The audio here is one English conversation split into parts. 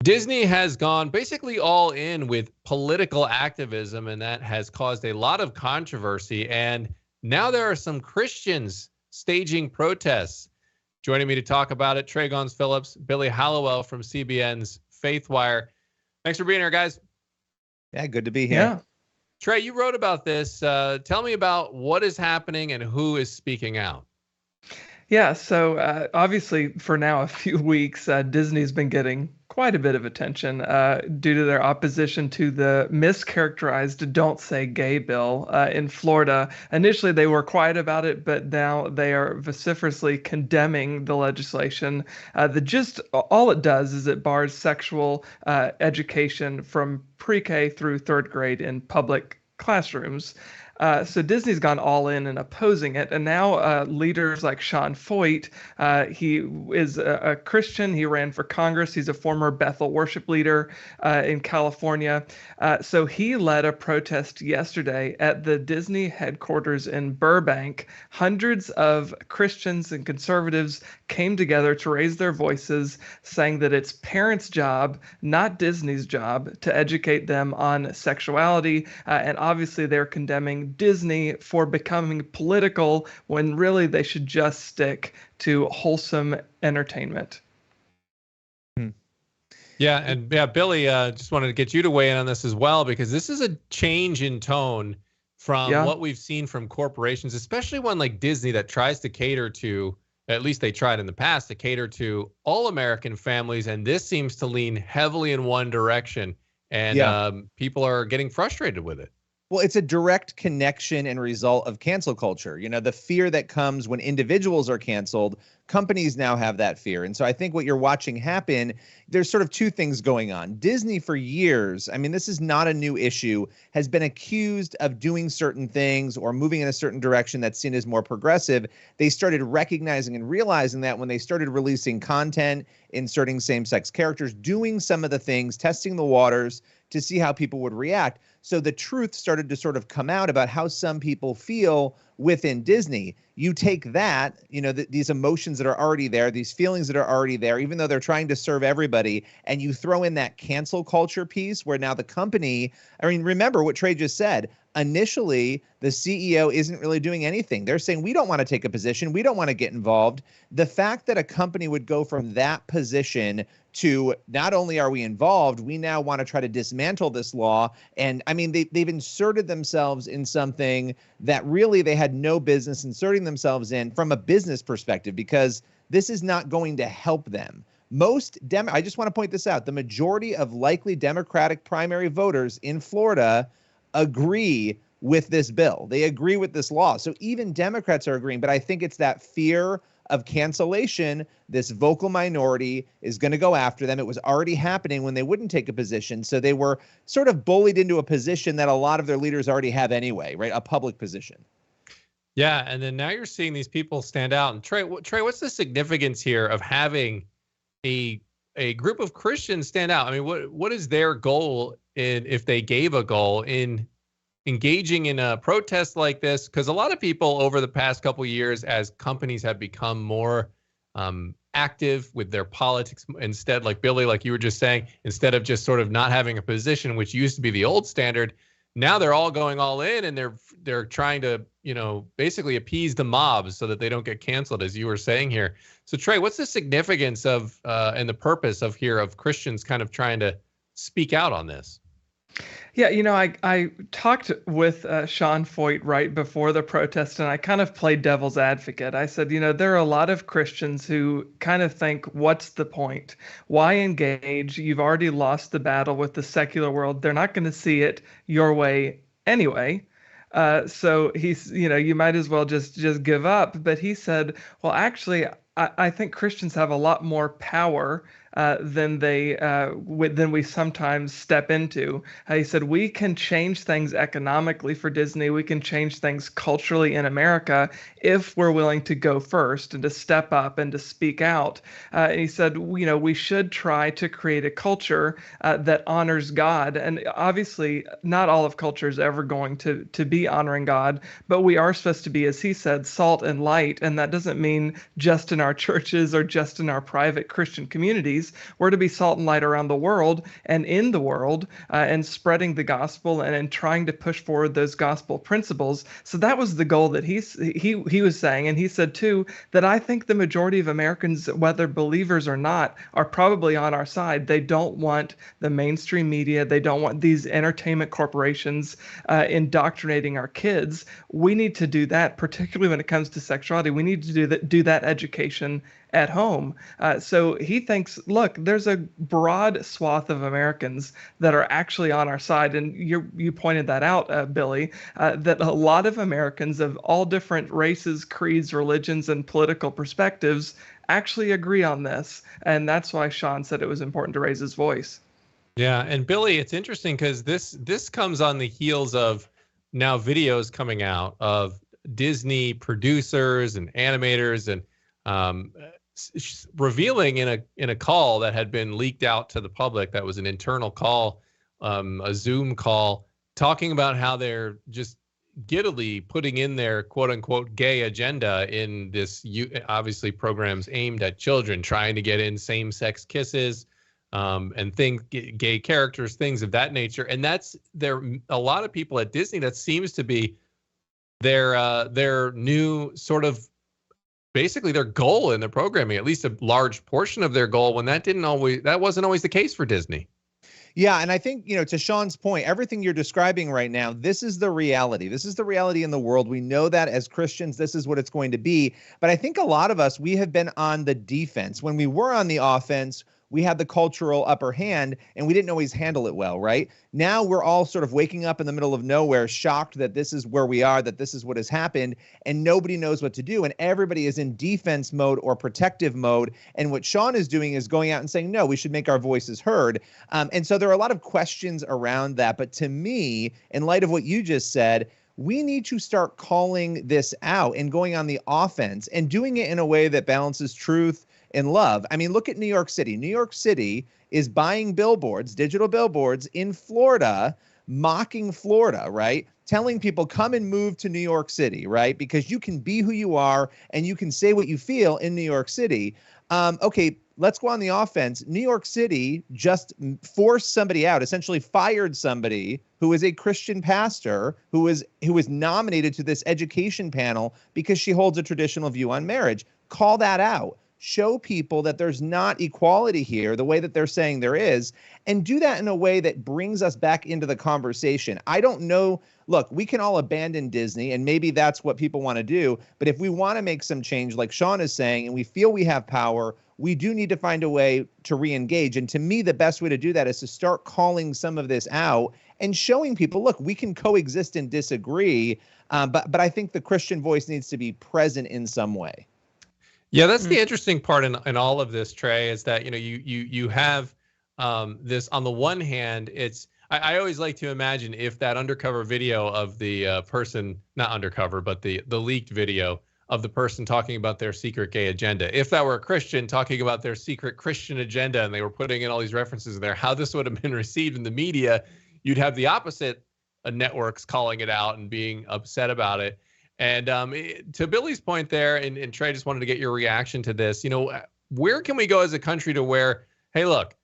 Disney has gone basically all in with political activism, and that has caused a lot of controversy. And now there are some Christians staging protests. Joining me to talk about it, Trey Phillips, Billy Hallowell from CBN's Faithwire. Thanks for being here, guys. Yeah, good to be here. Yeah. Trey, you wrote about this. Tell me about what is happening and who is speaking out. Yeah, so obviously for now a few weeks, Disney's been getting quite a bit of attention due to their opposition to the mischaracterized Don't Say Gay bill in Florida. Initially, they were quiet about it, but now they are vociferously condemning the legislation. All it does is it bars sexual education from pre-K through third grade in public classrooms. So Disney's gone all in and opposing it, and now leaders like Sean Feucht, he is a Christian. He ran for Congress. He's a former Bethel worship leader in California. So he led a protest yesterday at the Disney headquarters in Burbank. Hundreds of Christians and conservatives came together to raise their voices, saying that it's parents' job, not Disney's job, to educate them on sexuality. And obviously they're condemning Disney for becoming political when really they should just stick to wholesome entertainment. Yeah, and Billy, just wanted to get you to weigh in on this as well, because this is a change in tone from what we've seen from corporations, especially one like Disney that tries to cater to, at least they tried in the past, to cater to all American families, and this seems to lean heavily in one direction, and people are getting frustrated with it. Well, it's a direct connection and result of cancel culture. You know, the fear that comes when individuals are canceled, companies now have that fear. And so I think what you're watching happen, there's sort of two things going on. Disney for years, I mean, this is not a new issue, has been accused of doing certain things or moving in a certain direction that's seen as more progressive. They started recognizing and realizing that when they started releasing content, inserting same-sex characters, doing some of the things, testing the waters to see how people would react. So the truth started to sort of come out about how some people feel within Disney. You take that, you know, these emotions that are already there, these feelings that are already there, even though they're trying to serve everybody, and you throw in that cancel culture piece where now the company, I mean, remember what Trey just said. Initially, the CEO isn't really doing anything. They're saying, we don't want to take a position. We don't want to get involved. The fact that a company would go from that position to not only are we involved, we now want to try to dismantle this law. And I mean, they've inserted themselves in something that really they had no business inserting themselves in from a business perspective, because this is not going to help them. I just want to point this out. The majority of likely Democratic primary voters in Florida agree with this bill. They agree with this law. So even Democrats are agreeing, but I think it's that fear of cancellation. This vocal minority is going to go after them. It was already happening when they wouldn't take a position. So they were sort of bullied into a position that a lot of their leaders already have anyway, right? A public position. Yeah, and then now you're seeing these people stand out. And Trey, what's the significance here of having a group of Christians stand out? I mean, what is their goal if they gave a goal in engaging in a protest like this? Because a lot of people over the past couple of years, as companies have become more active with their politics, instead, like Billy, like you were just saying, instead of just sort of not having a position, which used to be the old standard, now they're all going all in, and they're trying to, you know, basically appease the mobs so that they don't get canceled, as you were saying here. So Trey, what's the significance of and the purpose of Christians kind of trying to speak out on this? Yeah, you know, I talked with Sean Feucht right before the protest, and I kind of played devil's advocate. I said, you know, there are a lot of Christians who kind of think, what's the point? Why engage? You've already lost the battle with the secular world. They're not going to see it your way anyway. So he's, you know, you might as well just give up. But he said, well, actually, I think Christians have a lot more power than we sometimes step into. He said, we can change things economically for Disney. We can change things culturally in America if we're willing to go first and to step up and to speak out. And he said, you know, we should try to create a culture that honors God. And obviously, not all of culture is ever going to be honoring God, but we are supposed to be, as he said, salt and light. And that doesn't mean just in our churches or just in our private Christian communities. movies. We're to be salt and light around the world and in the world, and spreading the gospel and trying to push forward those gospel principles. So that was the goal that he was saying. And he said, too, that I think the majority of Americans, whether believers or not, are probably on our side. They don't want the mainstream media. They don't want these entertainment corporations indoctrinating our kids. We need to do that, particularly when it comes to sexuality. We need to do that education at home. So he thinks, look, there's a broad swath of Americans that are actually on our side. And you pointed that out, Billy, that a lot of Americans of all different races, creeds, religions, and political perspectives actually agree on this. And that's why Sean said it was important to raise his voice. Yeah. And Billy, it's interesting because this comes on the heels of now videos coming out of Disney producers and animators and revealing in a call that had been leaked out to the public, that was an internal call, a Zoom call, talking about how they're just giddily putting in their quote unquote gay agenda in this, obviously programs aimed at children, trying to get in same-sex kisses and things, gay characters, things of that nature. And that's a lot of people at Disney, that seems to be their new sort of, basically their goal in the programming, at least a large portion of their goal, when that wasn't always the case for Disney. Yeah, and I think, to Sean's point, everything you're describing right now, this is the reality. This is the reality in the world. We know that as Christians, this is what it's going to be. But I think a lot of us, we have been on the defense. When we were on the offense, we had the cultural upper hand and we didn't always handle it well, right? Now we're all sort of waking up in the middle of nowhere, shocked that this is where we are, that this is what has happened, and nobody knows what to do. And everybody is in defense mode or protective mode. And what Sean is doing is going out and saying, no, we should make our voices heard. And so there are a lot of questions around that. But to me, in light of what you just said, we need to start calling this out and going on the offense and doing it in a way that balances truth and love. I mean, look at New York City. New York City is buying billboards, digital billboards in Florida, mocking Florida, right? Telling people, come and move to New York City, right? Because you can be who you are and you can say what you feel in New York City. Okay, let's go on the offense. New York City just forced somebody out, essentially fired somebody who is a Christian pastor who was nominated to this education panel because she holds a traditional view on marriage. Call that out. Show people that there's not equality here the way that they're saying there is, and do that in a way that brings us back into the conversation. I don't know. Look, we can all abandon Disney, and maybe that's what people want to do. But if we want to make some change, like Sean is saying, and we feel we have power, we do need to find a way to re-engage. And to me, the best way to do that is to start calling some of this out and showing people, look, we can coexist and disagree. But I think the Christian voice needs to be present in some way. Yeah, that's the interesting part in all of this, Trey, is that, you have this on the one hand, I always like to imagine if that undercover video of the person, not undercover, but the leaked video of the person talking about their secret gay agenda, if that were a Christian talking about their secret Christian agenda and they were putting in all these references in there, how this would have been received in the media. You'd have the opposite networks calling it out and being upset about it. And to Billy's point there, and Trey, just wanted to get your reaction to this. Where can we go as a country to where, hey, look,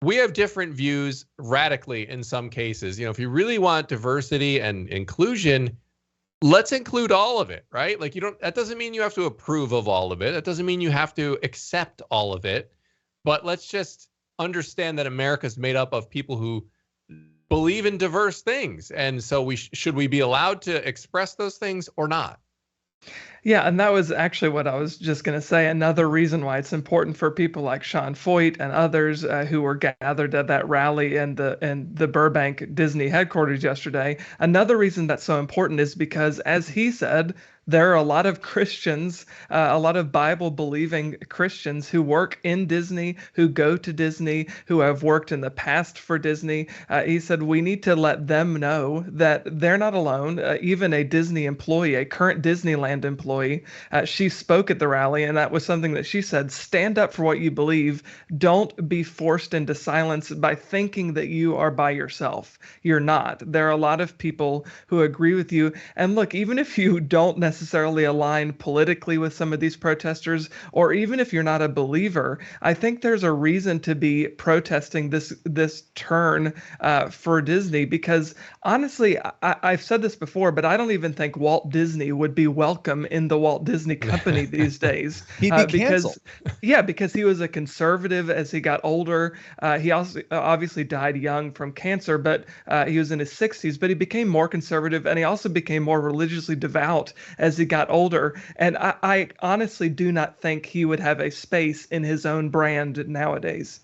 we have different views radically in some cases. If you really want diversity and inclusion, let's include all of it, right? Like, that doesn't mean you have to approve of all of it. That doesn't mean you have to accept all of it. But let's just understand that America's made up of people who believe in diverse things. And so should we be allowed to express those things or not? Yeah, and that was actually what I was just going to say. Another reason why it's important for people like Sean Feucht and others who were gathered at that rally in the Burbank Disney headquarters yesterday. Another reason that's so important is because, as he said, there are a lot of Christians, a lot of Bible-believing Christians who work in Disney, who go to Disney, who have worked in the past for Disney. He said we need to let them know that they're not alone. Even a Disney employee, a current Disneyland employee, employee. She spoke at the rally, and that was something that she said: stand up for what you believe. Don't be forced into silence by thinking that you are by yourself. You're not. There are a lot of people who agree with you. And look, even if you don't necessarily align politically with some of these protesters, or even if you're not a believer, I think there's a reason to be protesting this turn for Disney, because honestly, I've said this before, but I don't even think Walt Disney would be welcome in the Walt Disney Company these days. He'd be canceled. Because he was a conservative as he got older. He also obviously died young from cancer, but he was in his 60s, but he became more conservative, and he also became more religiously devout as he got older. And I honestly do not think he would have a space in his own brand nowadays.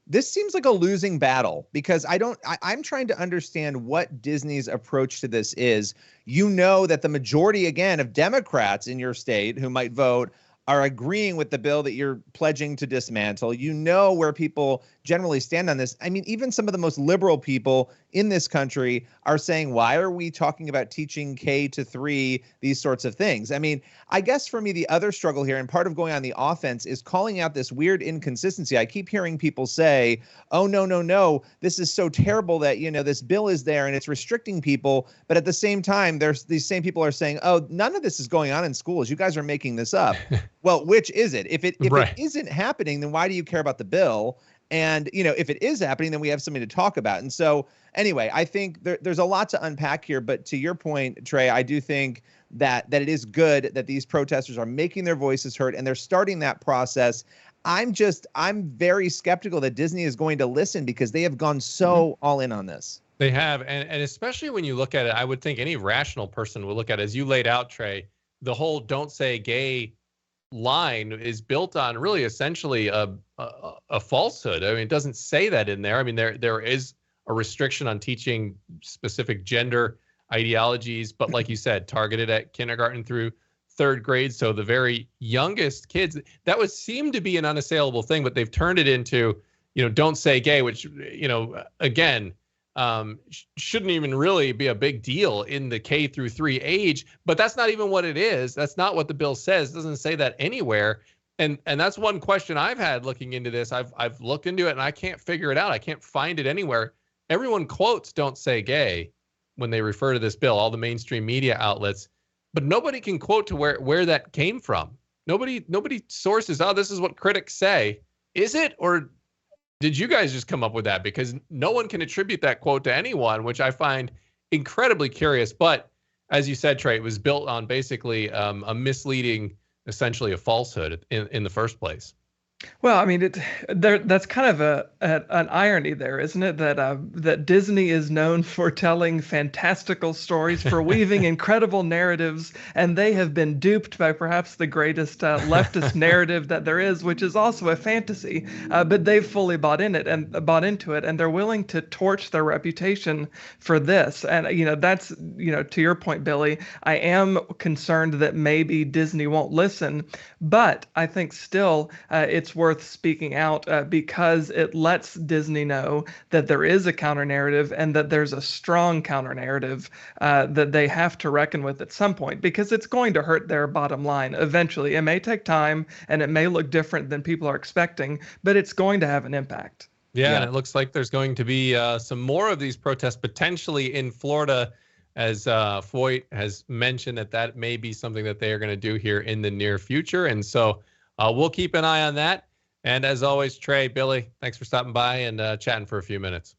This seems like a losing battle, because I'm trying to understand what Disney's approach to this is. You know that the majority, again, of Democrats in your state who might vote are agreeing with the bill that you're pledging to dismantle. You know where people generally stand on this. I mean, even some of the most liberal people in this country are saying, why are we talking about teaching K-3, these sorts of things? I mean, I guess for me, the other struggle here, and part of going on the offense, is calling out this weird inconsistency. I keep hearing people say, oh, no, this is so terrible that, this bill is there and it's restricting people. But at the same time, there's these same people are saying, oh, none of this is going on in schools. You guys are making this up. Well, which is it? If it isn't happening, then why do you care about the bill? And, if it is happening, then we have something to talk about. And so anyway, I think there's a lot to unpack here. But to your point, Trey, I do think that it is good that these protesters are making their voices heard and they're starting that process. I'm very skeptical that Disney is going to listen, because they have gone so all in on this. They have. And especially when you look at it, I would think any rational person would look at it, as you laid out, Trey, the whole "don't say gay" line is built on really essentially a falsehood. I mean, it doesn't say that in there. I mean, there is a restriction on teaching specific gender ideologies, but like you said, targeted at kindergarten through third grade. So the very youngest kids, that would seem to be an unassailable thing, but they've turned it into, don't say gay, which, again, shouldn't even really be a big deal in the K-3 age, but that's not even what it is. That's not what the bill says. It doesn't say that anywhere. And that's one question I've had looking into this. I've looked into it and I can't figure it out. I can't find it anywhere. Everyone quotes "don't say gay" when they refer to this bill, all the mainstream media outlets, but nobody can quote to where that came from. Nobody sources, oh, this is what critics say. Is it, or did you guys just come up with that? Because no one can attribute that quote to anyone, which I find incredibly curious. But as you said, Trey, it was built on basically a misleading, essentially a falsehood in the first place. Well, I mean, that's kind of an irony there, isn't it? That Disney is known for telling fantastical stories, for weaving incredible narratives, and they have been duped by perhaps the greatest leftist narrative that there is, which is also a fantasy. But they've fully bought into it, and they're willing to torch their reputation for this. And that's to your point, Billy. I am concerned that maybe Disney won't listen, but I think still it's worth speaking out because it lets Disney know that there is a counter narrative and that there's a strong counter narrative that they have to reckon with at some point, because it's going to hurt their bottom line eventually. It may take time and it may look different than people are expecting, but it's going to have an impact. Yeah, and it looks like there's going to be some more of these protests potentially in Florida, as Feucht has mentioned that may be something that they are going to do here in the near future. And so we'll keep an eye on that. And as always, Trey, Billy, thanks for stopping by and chatting for a few minutes.